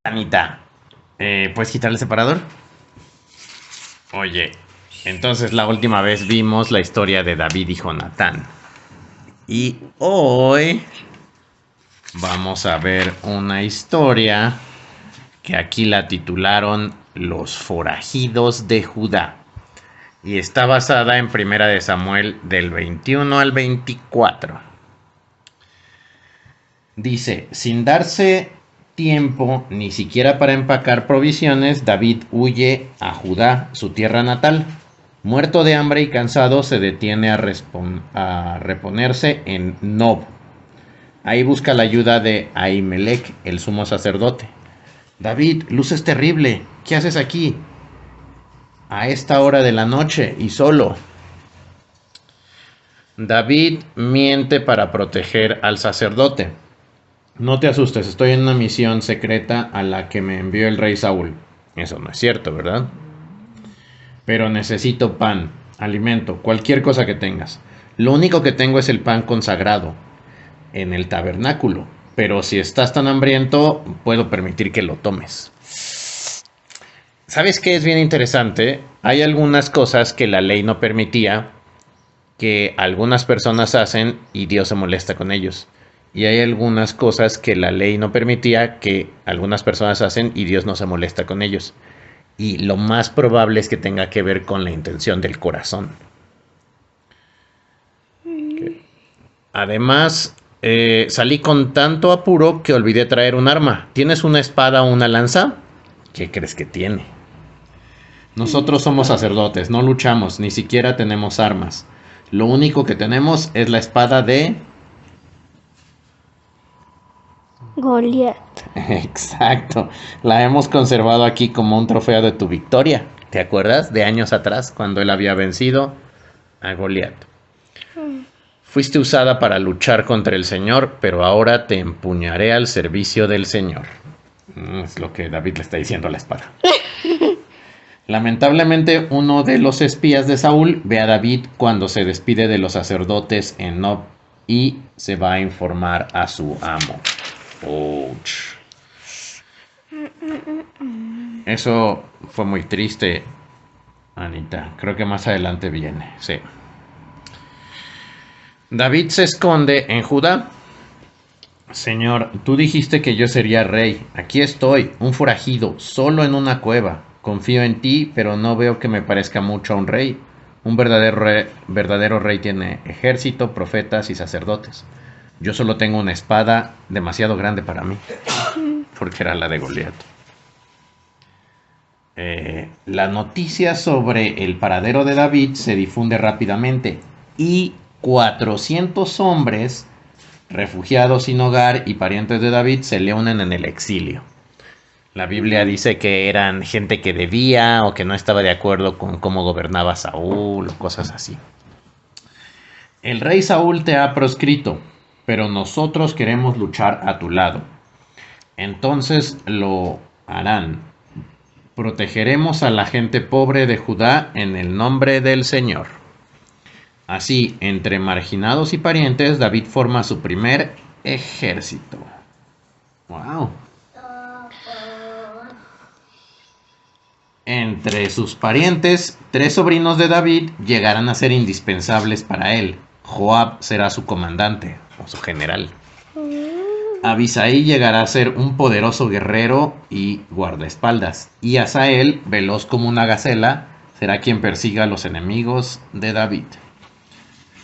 Anita, ¿puedes quitar el separador? Oye, entonces la última vez vimos la historia de David y Jonatán. Y hoy vamos a ver una historia que aquí la titularon Los forajidos de Judá. Y está basada en Primera de Samuel del 21 al 24. Dice, sin darse tiempo ni siquiera para empacar provisiones, David huye a Judá, su tierra natal. Muerto de hambre y cansado, se detiene a reponerse en Nob. Ahí busca la ayuda de Ahimelech, el sumo sacerdote. David, luces terrible, ¿qué haces aquí? A esta hora de la noche y solo. David miente para proteger al sacerdote. No te asustes, estoy en una misión secreta a la que me envió el rey Saúl. Eso no es cierto, ¿verdad? Pero necesito pan, alimento, cualquier cosa que tengas. Lo único que tengo es el pan consagrado en el tabernáculo. Pero si estás tan hambriento, puedo permitir que lo tomes. ¿Sabes qué es bien interesante? Hay algunas cosas que la ley no permitía que algunas personas hacen y Dios se molesta con ellos. Y hay algunas cosas que la ley no permitía que algunas personas hacen y Dios no se molesta con ellos. Y lo más probable es que tenga que ver con la intención del corazón. Además, salí con tanto apuro que olvidé traer un arma. ¿Tienes una espada o una lanza? ¿Qué crees que tiene? Nosotros somos sacerdotes, no luchamos, ni siquiera tenemos armas. Lo único que tenemos es la espada de... Goliat. Exacto, la hemos conservado aquí como un trofeo de tu victoria. ¿Te acuerdas de años atrás cuando él había vencido a Goliat? Fuiste usada para luchar contra el Señor, pero ahora te empuñaré al servicio del Señor. Es lo que David le está diciendo a la espada. Lamentablemente, uno de los espías de Saúl ve a David cuando se despide de los sacerdotes en Nob y se va a informar a su amo. Ouch. Eso fue muy triste, Anita. Creo que más adelante viene, sí. David se esconde en Judá. Señor, tú dijiste que yo sería rey. Aquí estoy, un forajido, solo en una cueva. Confío en ti, pero no veo que me parezca mucho a un rey. Un verdadero rey tiene ejército, profetas y sacerdotes. Yo solo tengo una espada demasiado grande para mí, porque era la de Goliat. La noticia sobre el paradero de David se difunde rápidamente y 400 hombres, refugiados sin hogar y parientes de David, se le unen en el exilio. La Biblia dice que eran gente que debía o que no estaba de acuerdo con cómo gobernaba Saúl o cosas así. El rey Saúl te ha proscrito, pero nosotros queremos luchar a tu lado. Entonces lo harán. Protegeremos a la gente pobre de Judá en el nombre del Señor. Así, entre marginados y parientes, David forma su primer ejército. ¡Wow! Entre sus parientes, 3 sobrinos de David llegarán a ser indispensables para él. Joab será su comandante o su general. Abisai llegará a ser un poderoso guerrero y guardaespaldas. Y Asael, veloz como una gacela, será quien persiga a los enemigos de David.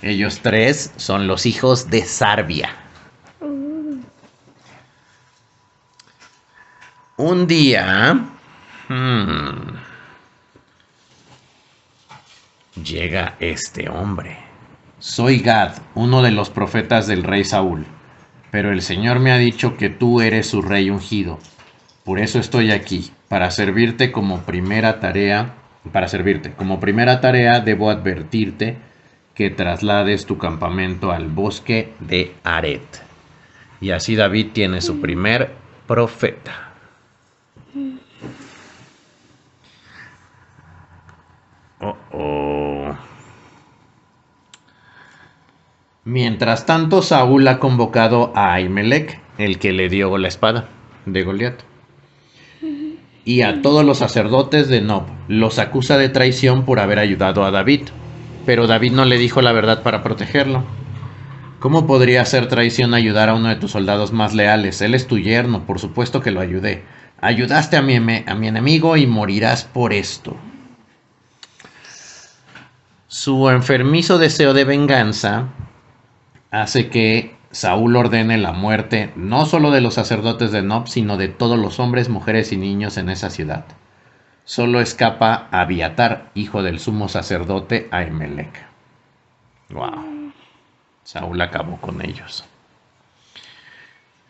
Ellos 3 son los hijos de Sarbia. Un día... llega este hombre. Soy Gad, uno de los profetas del rey Saúl. Pero el Señor me ha dicho que tú eres su rey ungido. Por eso estoy aquí, para servirte como primera tarea. Como primera tarea debo advertirte que traslades tu campamento al bosque de Aret. Y así David tiene su primer profeta. Mientras tanto, Saúl ha convocado a Ahimelech, el que le dio la espada de Goliat. y a todos los sacerdotes de Nob. Los acusa de traición por haber ayudado a David, pero David no le dijo la verdad para protegerlo. ¿Cómo podría ser traición ayudar a uno de tus soldados más leales? Él es tu yerno, por supuesto que lo ayudé. Ayudaste a mi enemigo y morirás por esto. Su enfermizo deseo de venganza hace que Saúl ordene la muerte no solo de los sacerdotes de Nob, sino de todos los hombres, mujeres y niños en esa ciudad. Solo escapa Abiatar, hijo del sumo sacerdote Ahimelech. Wow. Saúl acabó con ellos.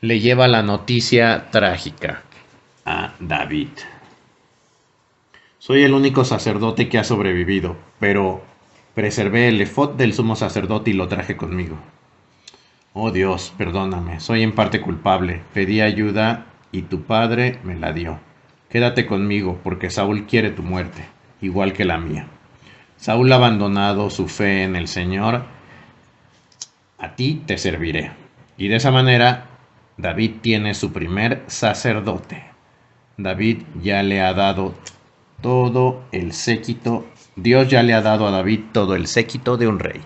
Le lleva la noticia trágica a David. Soy el único sacerdote que ha sobrevivido, pero preservé el efod del sumo sacerdote y lo traje conmigo. Oh Dios, perdóname, soy en parte culpable. Pedí ayuda y tu padre me la dio. Quédate conmigo, porque Saúl quiere tu muerte, igual que la mía. Saúl ha abandonado su fe en el Señor. A ti te serviré. Y de esa manera, David tiene su primer sacerdote. David ya le ha dado todo el séquito. Dios ya le ha dado a David todo el séquito de un rey.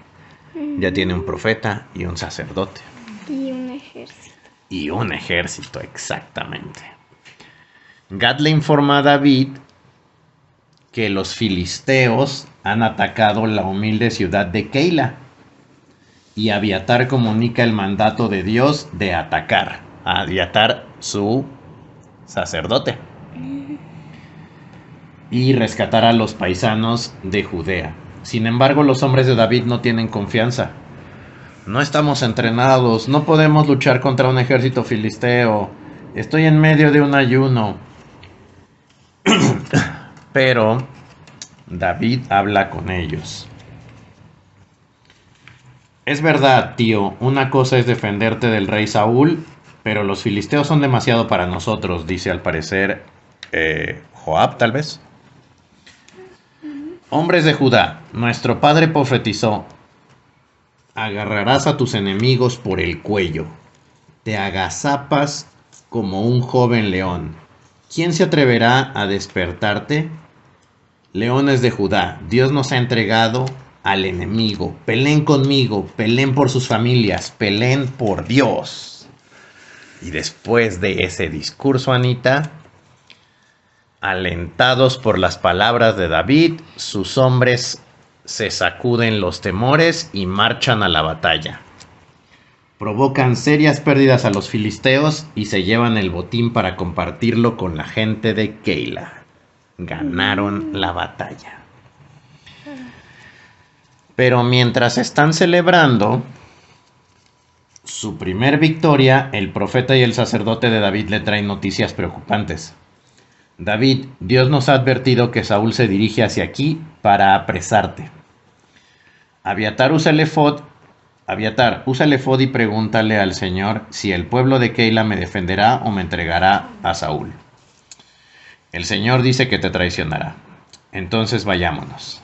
Ya tiene un profeta y un sacerdote. Y un ejército. Y un ejército, exactamente. Gad le informa a David que los filisteos han atacado la humilde ciudad de Keila. Y Abiatar comunica el mandato de Dios de atacar a Abiatar, su sacerdote, y rescatar a los paisanos de Judea. Sin embargo, los hombres de David no tienen confianza. No estamos entrenados, no podemos luchar contra un ejército filisteo. Estoy en medio de un ayuno. Pero David habla con ellos. Es verdad, tío, una cosa es defenderte del rey Saúl, pero los filisteos son demasiado para nosotros, dice al parecer Joab, tal vez. Hombres de Judá, nuestro padre profetizó: agarrarás a tus enemigos por el cuello, te agazapas como un joven león. ¿Quién se atreverá a despertarte? Leones de Judá, Dios nos ha entregado al enemigo. Peleen conmigo, peleen por sus familias, peleen por Dios. Y después de ese discurso, Anita, alentados por las palabras de David, sus hombres se sacuden los temores y marchan a la batalla. Provocan serias pérdidas a los filisteos y se llevan el botín para compartirlo con la gente de Keila. Ganaron la batalla. Pero mientras están celebrando su primer victoria, el profeta y el sacerdote de David le traen noticias preocupantes. David, Dios nos ha advertido que Saúl se dirige hacia aquí para apresarte. Abiatar, usa el efod y pregúntale al Señor si el pueblo de Keila me defenderá o me entregará a Saúl. El Señor dice que te traicionará. Entonces vayámonos.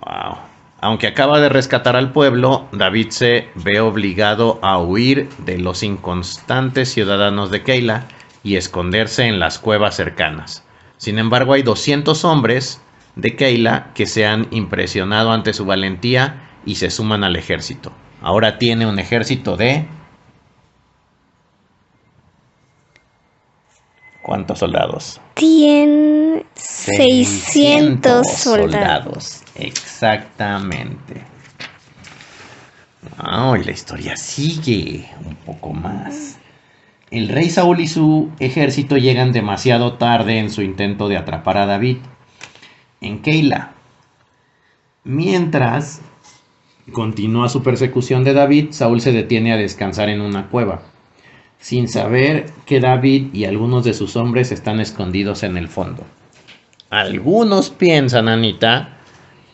Wow. Aunque acaba de rescatar al pueblo, David se ve obligado a huir de los inconstantes ciudadanos de Keila y esconderse en las cuevas cercanas. Sin embargo, hay 200 hombres de Keila que se han impresionado ante su valentía y se suman al ejército. Ahora tiene un ejército de... ¿cuántos soldados? Tiene 600 soldados. Exactamente. Wow, y la historia sigue un poco más. El rey Saúl y su ejército llegan demasiado tarde en su intento de atrapar a David en Keila. Mientras continúa su persecución de David, Saúl se detiene a descansar en una cueva, sin saber que David y algunos de sus hombres están escondidos en el fondo. Algunos piensan, Anita,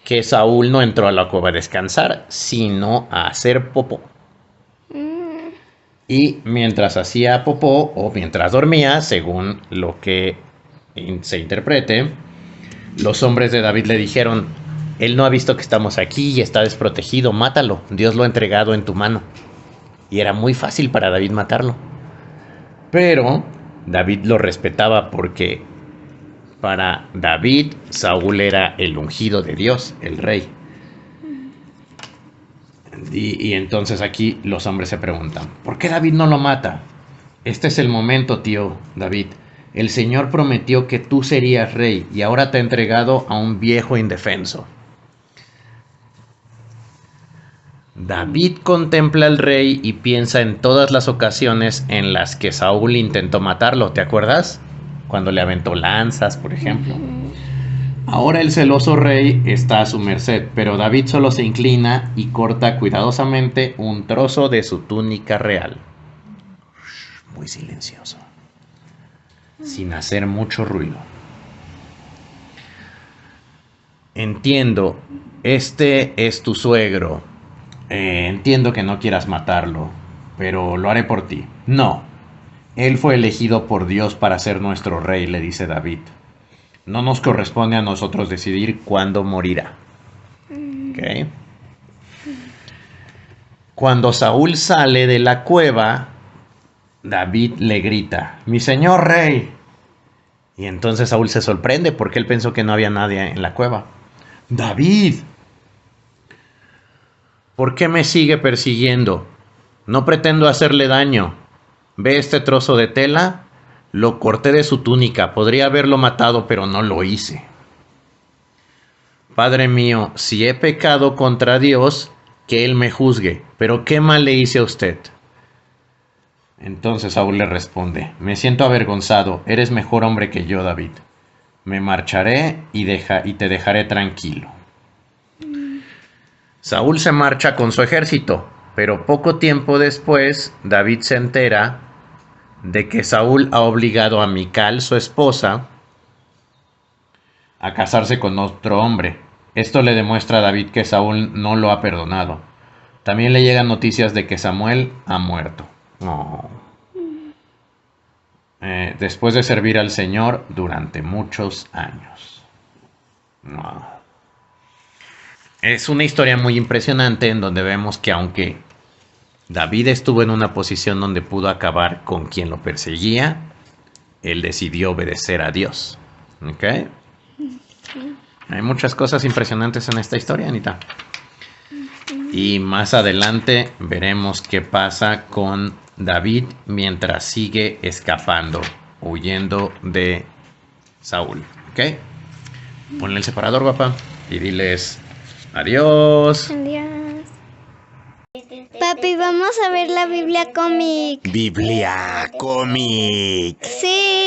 que Saúl no entró a la cueva a descansar, sino a hacer popó. Y mientras hacía popó, o mientras dormía, según lo que se interprete, los hombres de David le dijeron: él no ha visto que estamos aquí y está desprotegido, mátalo, Dios lo ha entregado en tu mano. Y era muy fácil para David matarlo. Pero David lo respetaba porque para David, Saúl era el ungido de Dios, el rey. Y entonces aquí los hombres se preguntan, ¿por qué David no lo mata? Este es el momento, tío David. El Señor prometió que tú serías rey y ahora te ha entregado a un viejo indefenso. David contempla al rey y piensa en todas las ocasiones en las que Saúl intentó matarlo, ¿te acuerdas? Cuando le aventó lanzas, por ejemplo. Ahora el celoso rey está a su merced, pero David solo se inclina y corta cuidadosamente un trozo de su túnica real. Muy silencioso, sin hacer mucho ruido. Entiendo, este es tu suegro. Entiendo que no quieras matarlo, pero lo haré por ti. No, él fue elegido por Dios para ser nuestro rey, le dice David. No nos corresponde a nosotros decidir cuándo morirá. ¿Okay? Cuando Saúl sale de la cueva, David le grita, ¡mi señor rey! Y entonces Saúl se sorprende porque él pensó que no había nadie en la cueva. ¡David! ¿Por qué me sigue persiguiendo? No pretendo hacerle daño. ¿Ve este trozo de tela? Lo corté de su túnica. Podría haberlo matado, pero no lo hice. Padre mío, si he pecado contra Dios, que Él me juzgue. Pero ¿qué mal le hice a usted? Entonces Saúl le responde, me siento avergonzado. Eres mejor hombre que yo, David. Me marcharé y te dejaré tranquilo. Saúl se marcha con su ejército, pero poco tiempo después David se entera de que Saúl ha obligado a Mical, su esposa, a casarse con otro hombre. Esto le demuestra a David que Saúl no lo ha perdonado. También le llegan noticias de que Samuel ha muerto. Después de servir al Señor durante muchos años. Es una historia muy impresionante en donde vemos que aunque David estuvo en una posición donde pudo acabar con quien lo perseguía, él decidió obedecer a Dios. ¿Ok? Hay muchas cosas impresionantes en esta historia, Anita. Y más adelante veremos qué pasa con David mientras sigue escapando, huyendo de Saúl. ¿Ok? Ponle el separador, papá, y diles adiós. Adiós. Papi, vamos a ver la Biblia cómic. Biblia cómic. Sí.